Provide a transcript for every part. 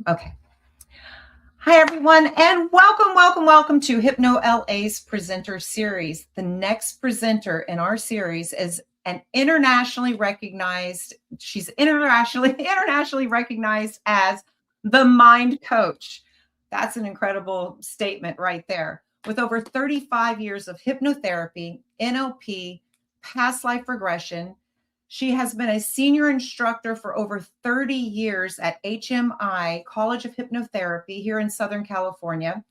Okay. Hi, everyone, and welcome to Hypno LA's presenter series. The next presenter in our series is an internationally recognized, she's internationally recognized as the mind coach. That's an incredible statement right there. With over 35 years of hypnotherapy, NLP, past life regression, she has been a senior instructor for over 30 years at HMI College of Hypnotherapy here in Southern California.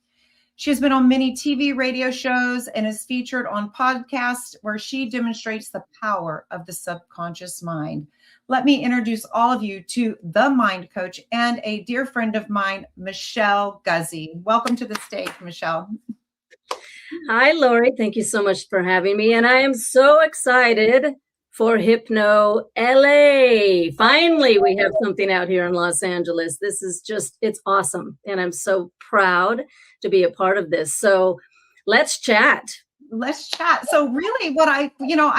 She has been on many TV radio shows and is featured on podcasts where she demonstrates the power of the subconscious mind. Let me introduce all of you to the mind coach and a dear friend of mine, Michele Guzy. Welcome to the stage, Michele. Hi, Lori. Thank you so much for having me. And I am so excited for Hypno LA. Finally, we have something out here in Los Angeles. This is it's awesome. And I'm so proud to be a part of this. So let's chat. So really I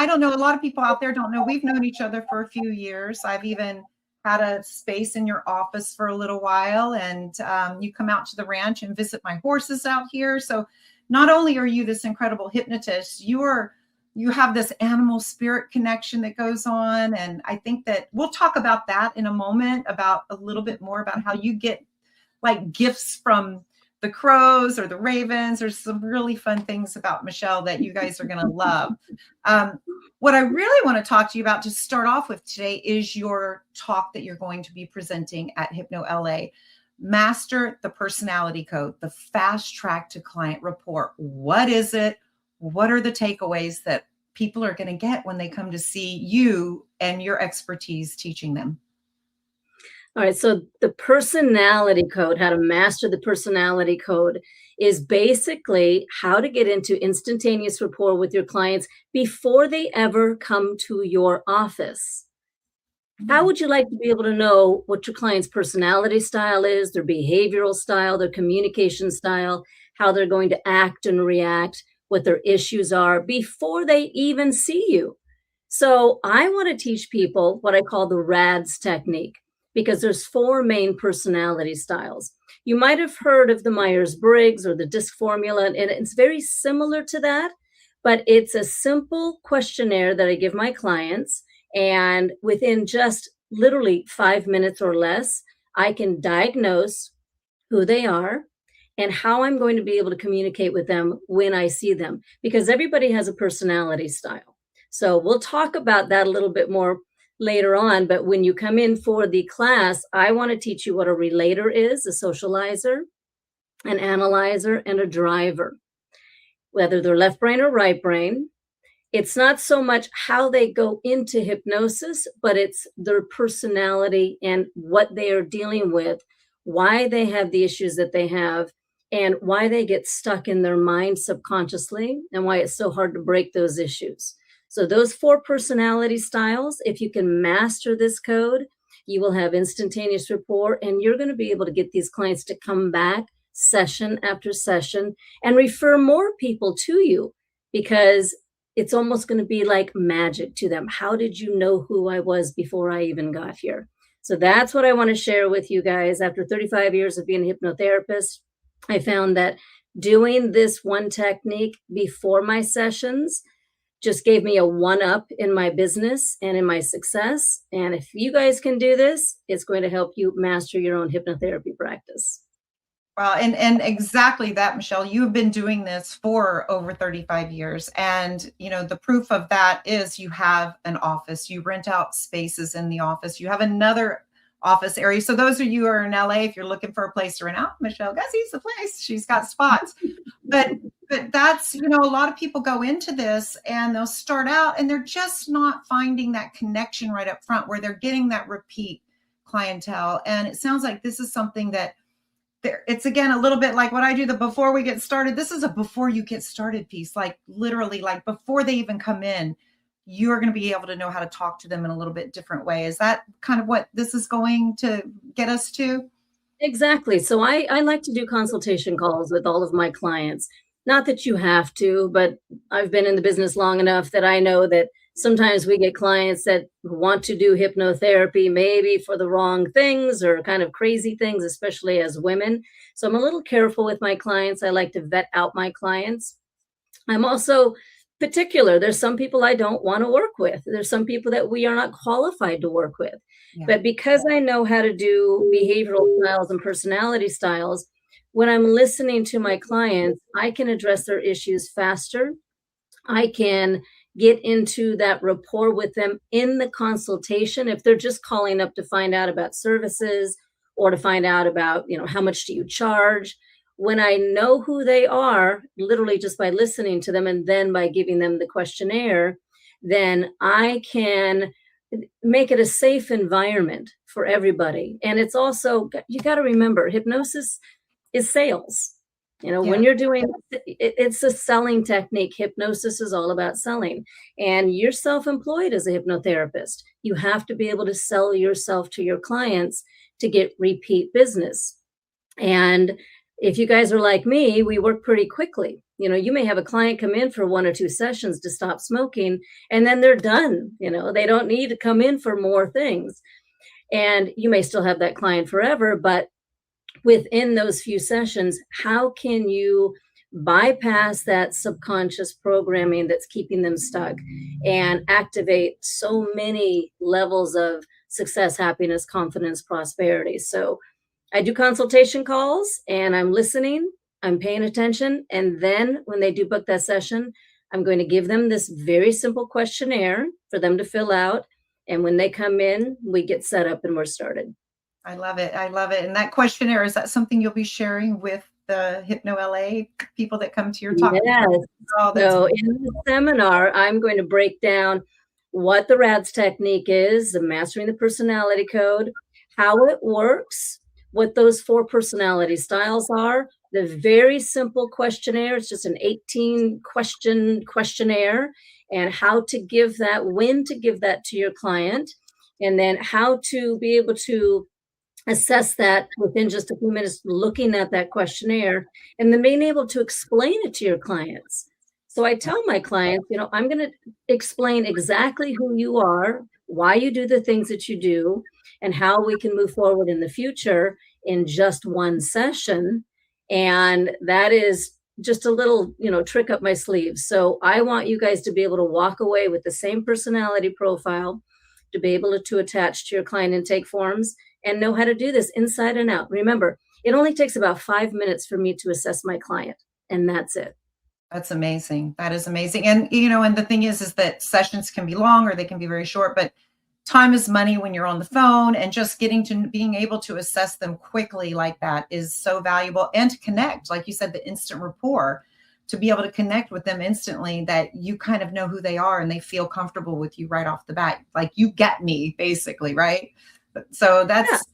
don't know, a lot of people out there don't know, we've known each other for a few years. I've even had a space in your office for a little while, and you come out to the ranch and visit my horses out here. So not only are you this incredible hypnotist, you have this animal spirit connection that goes on. And I think that we'll talk about that in a moment, about a little bit more about how you get like gifts from the crows or the ravens. There's some really fun things about Michele that you guys are going to love. What I really want to talk to you about to start off with today is your talk that you're going to be presenting at Hypno LA. Master the Personality Code, the fast track to client rapport. What is it? What are the takeaways that people are going to get when they come to see you and your expertise teaching them? All right. So the personality code, how to master the personality code, is basically how to get into instantaneous rapport with your clients before they ever come to your office. How would you like to be able to know what your client's personality style is, their behavioral style, their communication style, how they're going to act and react, what their issues are before they even see you? So I want to teach people what I call the RADS technique, because there's 4 main personality styles. You might have heard of the Myers-Briggs or the DISC formula, and it's very similar to that, but it's a simple questionnaire that I give my clients. And within just literally 5 minutes or less, I can diagnose who they are and how I'm going to be able to communicate with them when I see them, because everybody has a personality style. So we'll talk about that a little bit more later on. But when you come in for the class, I want to teach you what a relator is, a socializer, an analyzer, and a driver, whether they're left brain or right brain. It's not so much how they go into hypnosis, but it's their personality and what they are dealing with, why they have the issues that they have, and why they get stuck in their mind subconsciously, and why it's so hard to break those issues. So those 4 personality styles, if you can master this code, you will have instantaneous rapport, and you're going to be able to get these clients to come back session after session and refer more people to you, because it's almost going to be like magic to them. How did you know who I was before I even got here? So that's what I want to share with you guys. After 35 years of being a hypnotherapist, I found that doing this one technique before my sessions just gave me a 1-up in my business and in my success. And if you guys can do this, it's going to help you master your own hypnotherapy practice. Well, and exactly that, Michele. You've been doing this for over 35 years. And, the proof of that is you have an office. You rent out spaces in the office. You have another office area. So those of you who are in LA, if you're looking for a place to rent out, Michele Guzy's the place. She's got spots. But that's, a lot of people go into this and they'll start out and they're just not finding that connection right up front where they're getting that repeat clientele. And it sounds like this is something that it's, again, a little bit like what I do, the before we get started. This is a before you get started piece, like literally, like before they even come in, you're going to be able to know how to talk to them in a little bit different way. Is that kind of what this is going to get us to? Exactly. So I like to do consultation calls with all of my clients. Not that you have to, but I've been in the business long enough that I know that sometimes we get clients that want to do hypnotherapy, maybe for the wrong things or kind of crazy things, especially as women. So I'm a little careful with my clients. I like to vet out my clients. I'm also particular. There's some people I don't want to work with. There's some people that we are not qualified to work with. Yeah. But because I know how to do behavioral styles and personality styles, when I'm listening to my clients, I can address their issues faster. I can get into that rapport with them in the consultation. If they're just calling up to find out about services or to find out about, how much do you charge? When I know who they are, literally just by listening to them and then by giving them the questionnaire, then I can make it a safe environment for everybody. And it's also, you got to remember, hypnosis is sales. When you're doing, it's a selling technique. Hypnosis is all about selling. And you're self-employed as a hypnotherapist. You have to be able to sell yourself to your clients to get repeat business. And if you guys are like me, we work pretty quickly. You may have a client come in for 1 or 2 sessions to stop smoking, and then they're done. They don't need to come in for more things. And you may still have that client forever, but within those few sessions, how can you bypass that subconscious programming that's keeping them stuck and activate so many levels of success, happiness, confidence, prosperity? So I do consultation calls and I'm listening, I'm paying attention. And then when they do book that session, I'm going to give them this very simple questionnaire for them to fill out. And when they come in, we get set up and we're started. I love it. I love it. And that questionnaire, is that something you'll be sharing with the Hypno LA people that come to your talk? Yes. So in the seminar, I'm going to break down what the RADS technique is, the Mastering the Personality Code, how it works, what those 4 personality styles are, the very simple questionnaire. It's just an 18-question questionnaire, and how to give that, when to give that to your client, and then how to be able to assess that within just a few minutes, looking at that questionnaire, and then being able to explain it to your clients. So I tell my clients, I'm going to explain exactly who you are, why you do the things that you do, and how we can move forward in the future in just 1 session. And that is just a little, trick up my sleeves. So I want you guys to be able to walk away with the same personality profile, to be able to attach to your client intake forms and know how to do this inside and out. Remember, it only takes about 5 minutes for me to assess my client, and that's it. That's amazing. That is amazing. And, and the thing is that sessions can be long or they can be very short, but time is money when you're on the phone, and just being able to assess them quickly like that is so valuable. And to connect, like you said, the instant rapport, to be able to connect with them instantly, that you kind of know who they are and they feel comfortable with you right off the bat. Like, you get me, basically, right? So that's,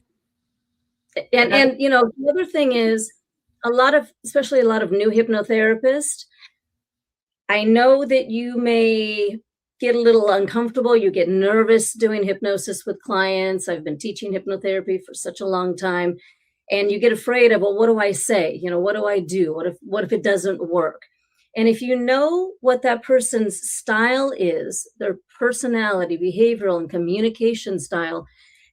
and the other thing is, especially a lot of new hypnotherapists, I know that you may get a little uncomfortable. You get nervous doing hypnosis with clients. I've been teaching hypnotherapy for such a long time, and you get afraid of, well, what do I say? What do I do? What if it doesn't work? And if you know what that person's style is, their personality, behavioral, and communication style,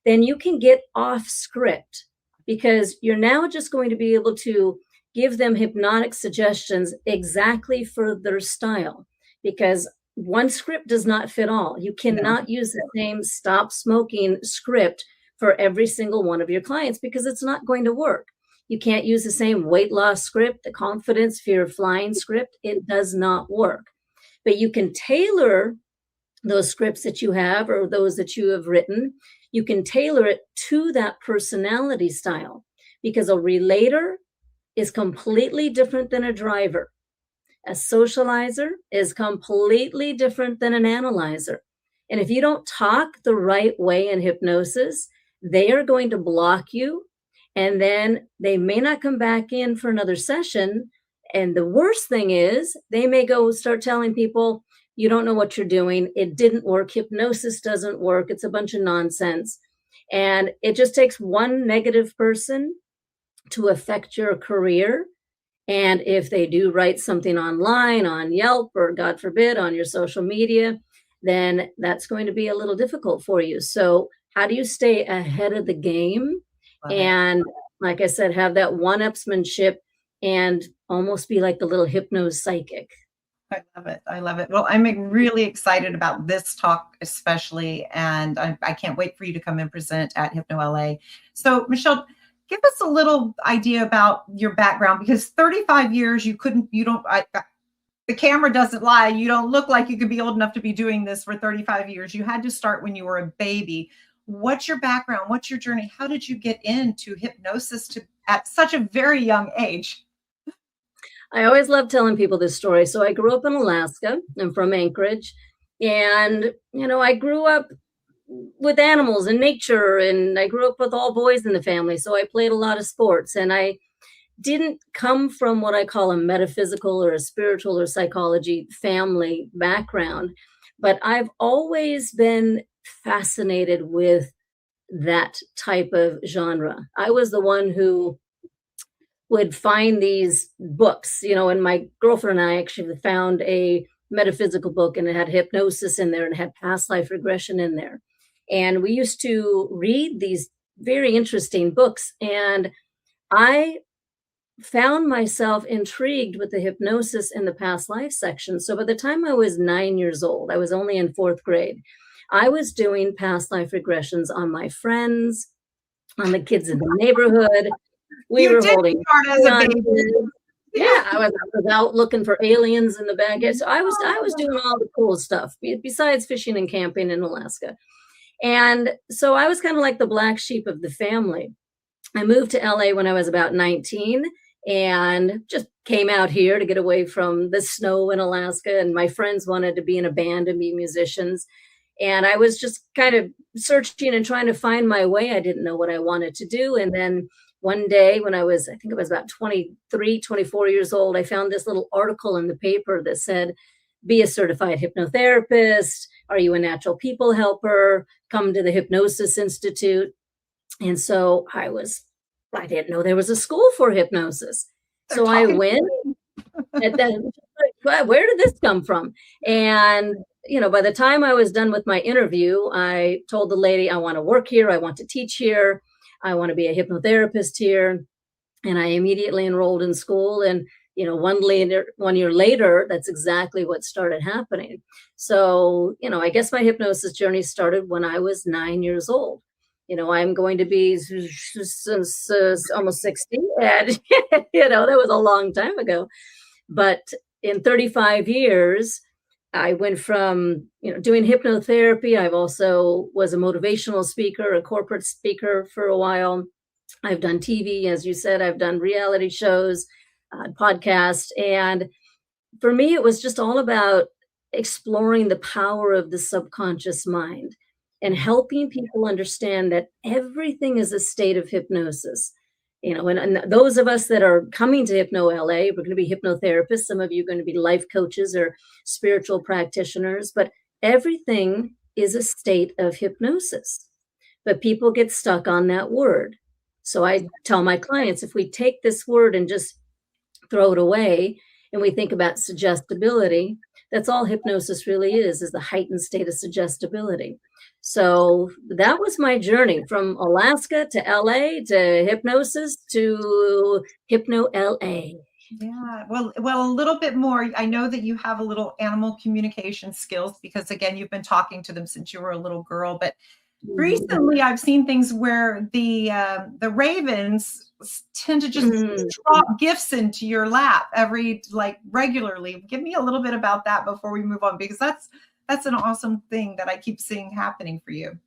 then you can get off script, because you're now just going to be able to give them hypnotic suggestions exactly for their style, because one script does not fit all. You cannot use the same stop smoking script for every single one of your clients, because it's not going to work. You can't use the same weight loss script, the confidence, fear of flying script. It does not work. But you can tailor those scripts that you have, or those that you have written. You can tailor it to that personality style, because a relator is completely different than a driver. A socializer is completely different than an analyzer. And if you don't talk the right way in hypnosis, they are going to block you, and then they may not come back in for another session. And the worst thing is, they may go start telling people, you don't know what you're doing. It didn't work. Hypnosis doesn't work. It's a bunch of nonsense. And it just takes one negative person to affect your career. And if they do write something online, on Yelp, or God forbid, on your social media, then that's going to be a little difficult for you. So how do you stay ahead of the game? Love it. And like I said, have that one-upsmanship and almost be like the little hypno psychic. I love it. I love it. Well, I'm really excited about this talk, especially, and I can't wait for you to come and present at Hypno LA. So, Michele, give us a little idea about your background, because 35 years, the camera doesn't lie. You don't look like you could be old enough to be doing this for 35 years. You had to start when you were a baby. What's your background? What's your journey? How did you get into hypnosis at such a very young age? I always love telling people this story. So I grew up in Alaska. I'm from Anchorage. And, I grew up with animals and nature, and I grew up with all boys in the family. So I played a lot of sports, and I didn't come from what I call a metaphysical or a spiritual or psychology family background, but I've always been fascinated with that type of genre. I was the one who would find these books, and my girlfriend and I actually found a metaphysical book, and it had hypnosis in there and it had past life regression in there. And we used to read these very interesting books, and I found myself intrigued with the hypnosis in the past life section. So by the time I was 9 years old, I was only in 4th grade, I was doing past life regressions on my friends, on the kids in the neighborhood. We were holding I was out looking for aliens in the backyard. So I was doing all the cool stuff besides fishing and camping in Alaska. And so I was kind of like the black sheep of the family. I moved to LA when I was about 19 and just came out here to get away from the snow in Alaska. And my friends wanted to be in a band and be musicians. And I was just kind of searching and trying to find my way. I didn't know what I wanted to do. And then one day when I think it was about 23, 24 years old, I found this little article in the paper that said, be a certified hypnotherapist. Are you a natural people helper? Come to the Hypnosis Institute. And so I didn't know there was a school for hypnosis. So I went, and then, where did this come from? And, by the time I was done with my interview, I told the lady, I want to work here. I want to teach here. I want to be a hypnotherapist here. And I immediately enrolled in school. And, 1 year later, that's exactly what started happening. So, I guess my hypnosis journey started when I was 9 years old. I'm going to be almost 60. And, that was a long time ago. But in 35 years, I went from, doing hypnotherapy. I've also was a motivational speaker, a corporate speaker for a while. I've done TV, as you said, I've done reality shows, podcasts. And for me, it was just all about exploring the power of the subconscious mind and helping people understand that everything is a state of hypnosis. And those of us that are coming to Hypno LA, we're going to be hypnotherapists. Some of you are going to be life coaches or spiritual practitioners, but everything is a state of hypnosis. But people get stuck on that word. So I tell my clients, if we take this word and just throw it away and we think about suggestibility, that's all hypnosis really is the heightened state of suggestibility. So that was my journey from Alaska to LA to hypnosis to Hypno LA. Yeah, well, a little bit more. I know that you have a little animal communication skills because, again, you've been talking to them since you were a little girl. But recently, I've seen things where the ravens tend to just drop gifts into your lap regularly. Give me a little bit about that before we move on, because that's an awesome thing that I keep seeing happening for you.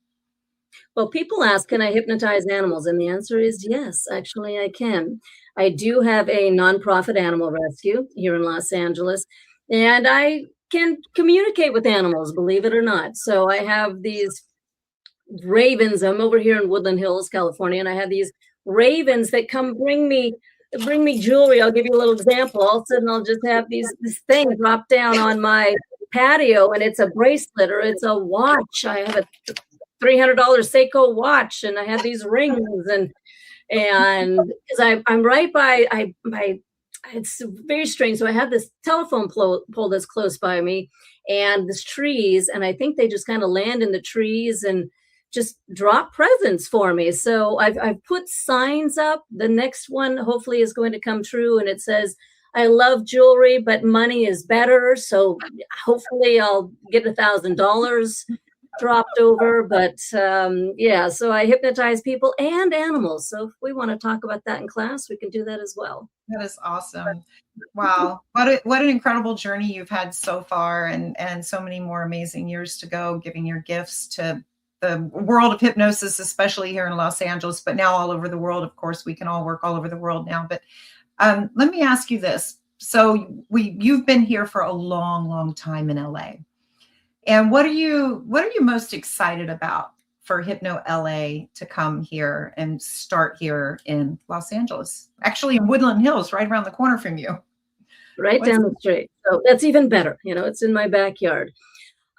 Well, people ask, can I hypnotize animals? And the answer is yes, actually I can. I do have a nonprofit animal rescue here in Los Angeles, and I can communicate with animals, believe it or not. So I have these ravens. I'm over here in Woodland Hills, California, and I have these ravens that come bring me jewelry. I'll give you a little example. All of a sudden, I'll just have this thing drop down on my patio, and it's a bracelet or it's a watch. I have a $300 Seiko watch, and I have these rings, and because I'm right by it's very strange. So I have this telephone pole that's close by me and this trees, and I think they just kind of land in the trees and just drop presents for me. So I've put signs up. The next one hopefully is going to come true, and it says, I love jewelry, but money is better. So hopefully I'll get $1,000 dropped over. But yeah, so I hypnotize people and animals. So if we want to talk about that in class, we can do that as well. That is awesome. Wow. What an incredible journey you've had so far, and so many more amazing years to go, giving your gifts to the world of hypnosis, especially here in Los Angeles, but now all over the world. Of course, we can all work all over the world now. But let me ask you this. So you've been here for a long, long time in LA. And what are you most excited about for Hypno LA to come here and start here in Los Angeles? Actually, in Woodland Hills, right around the corner from you. Right down the street. So that's even better. It's in my backyard.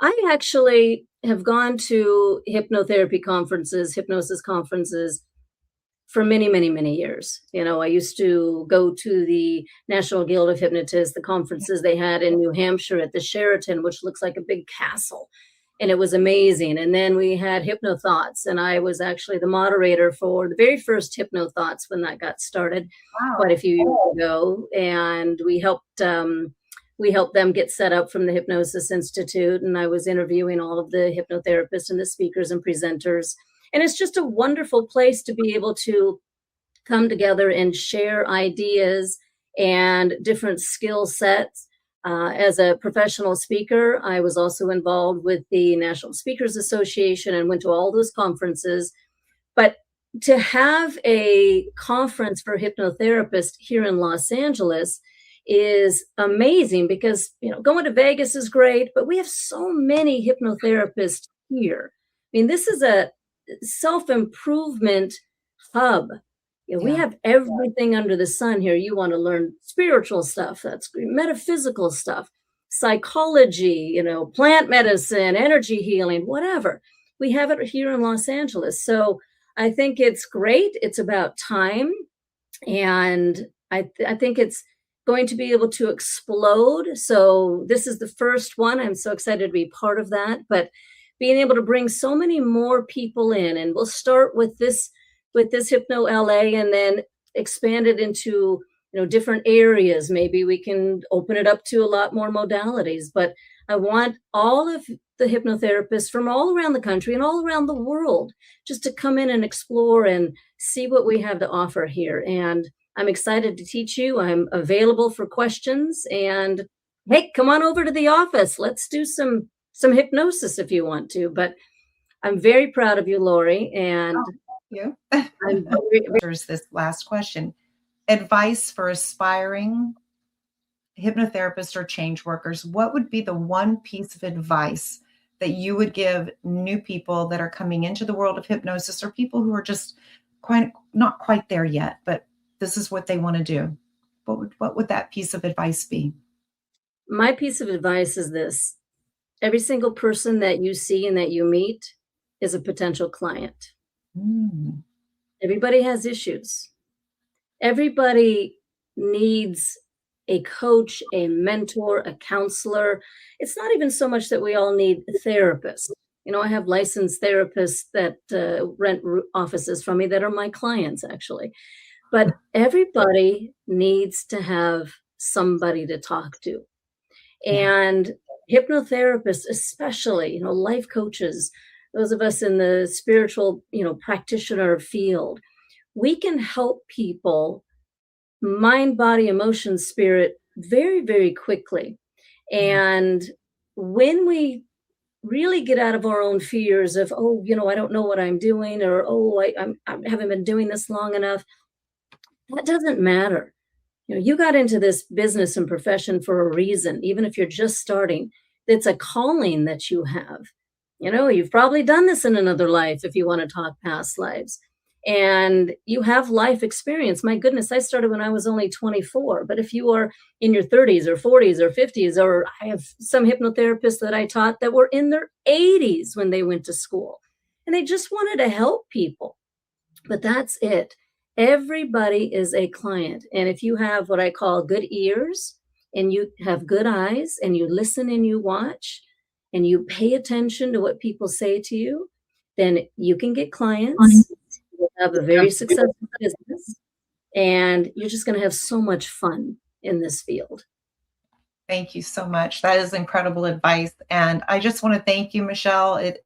I actually have gone to hypnotherapy conferences, hypnosis conferences for many, many, many years. I used to go to the National Guild of Hypnotists, the conferences they had in New Hampshire at the Sheraton, which looks like a big castle. And it was amazing. And then we had Hypno Thoughts, and I was actually the moderator for the very first Hypno Thoughts when that got started quite a few years ago. And we helped them get set up from the Hypnosis Institute. And I was interviewing all of the hypnotherapists and the speakers and presenters. And it's just a wonderful place to be able to come together and share ideas and different skill sets. As a professional speaker, I was also involved with the National Speakers Association and went to all those conferences. But to have a conference for hypnotherapists here in Los Angeles is amazing because, going to Vegas is great, but we have so many hypnotherapists here. I mean, this is a self-improvement hub. We have everything under the sun here. You want to learn spiritual stuff, that's metaphysical stuff, psychology, plant medicine, energy healing, whatever. We have it here in Los Angeles. So I think it's great. It's about time. And I think it's going to be able to explode. So this is the first one. I'm so excited to be part of that. But being able to bring so many more people in, and we'll start with this Hypno LA and then expand it into different areas. Maybe we can open it up to a lot more modalities. But I want all of the hypnotherapists from all around the country and all around the world just to come in and explore and see what we have to offer here. And I'm excited to teach you. I'm available for questions. And hey, come on over to the office. Let's do some hypnosis if you want to. But I'm very proud of you, Lori. And you. There's this last question. Advice for aspiring hypnotherapists or change workers. What would be the one piece of advice that you would give new people that are coming into the world of hypnosis, or people who are just not quite there yet, but this is what they want to do? What would that piece of advice be? My piece of advice is this. Every single person that you see and that you meet is a potential client. Everybody has issues. Everybody needs a coach, a mentor, a counselor. It's not even so much that we all need therapists. I have licensed therapists that rent offices from me that are my clients, actually. But everybody needs to have somebody to talk to. And hypnotherapists, especially, life coaches, those of us in the spiritual, practitioner field, we can help people mind, body, emotion, spirit very, very quickly. And when we really get out of our own fears of, I don't know what I'm doing, or, I haven't been doing this long enough, that doesn't matter. You got into this business and profession for a reason, even if you're just starting. It's a calling that you have. You've probably done this in another life if you want to talk past lives. And you have life experience. My goodness, I started when I was only 24. But if you are in your 30s or 40s or 50s, or I have some hypnotherapists that I taught that were in their 80s when they went to school, and they just wanted to help people. But that's it. Everybody is a client. And if you have what I call good ears and you have good eyes and you listen and you watch and you pay attention to what people say to you, then you can get clients, you'll have a very successful business, and you're just going to have so much fun in this field. Thank you so much. That is incredible advice. And I just want to thank you, Michele. It's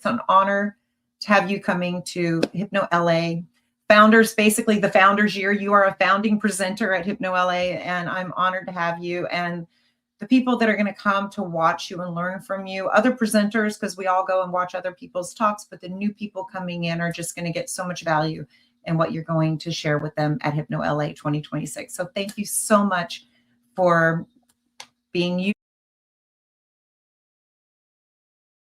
an honor to have you coming to Hypno LA. Basically the founders year. You are a founding presenter at Hypno LA, and I'm honored to have you. And the people that are going to come to watch you and learn from you, other presenters, because we all go and watch other people's talks, but the new people coming in are just going to get so much value in what you're going to share with them at Hypno LA 2026. So thank you so much for being you.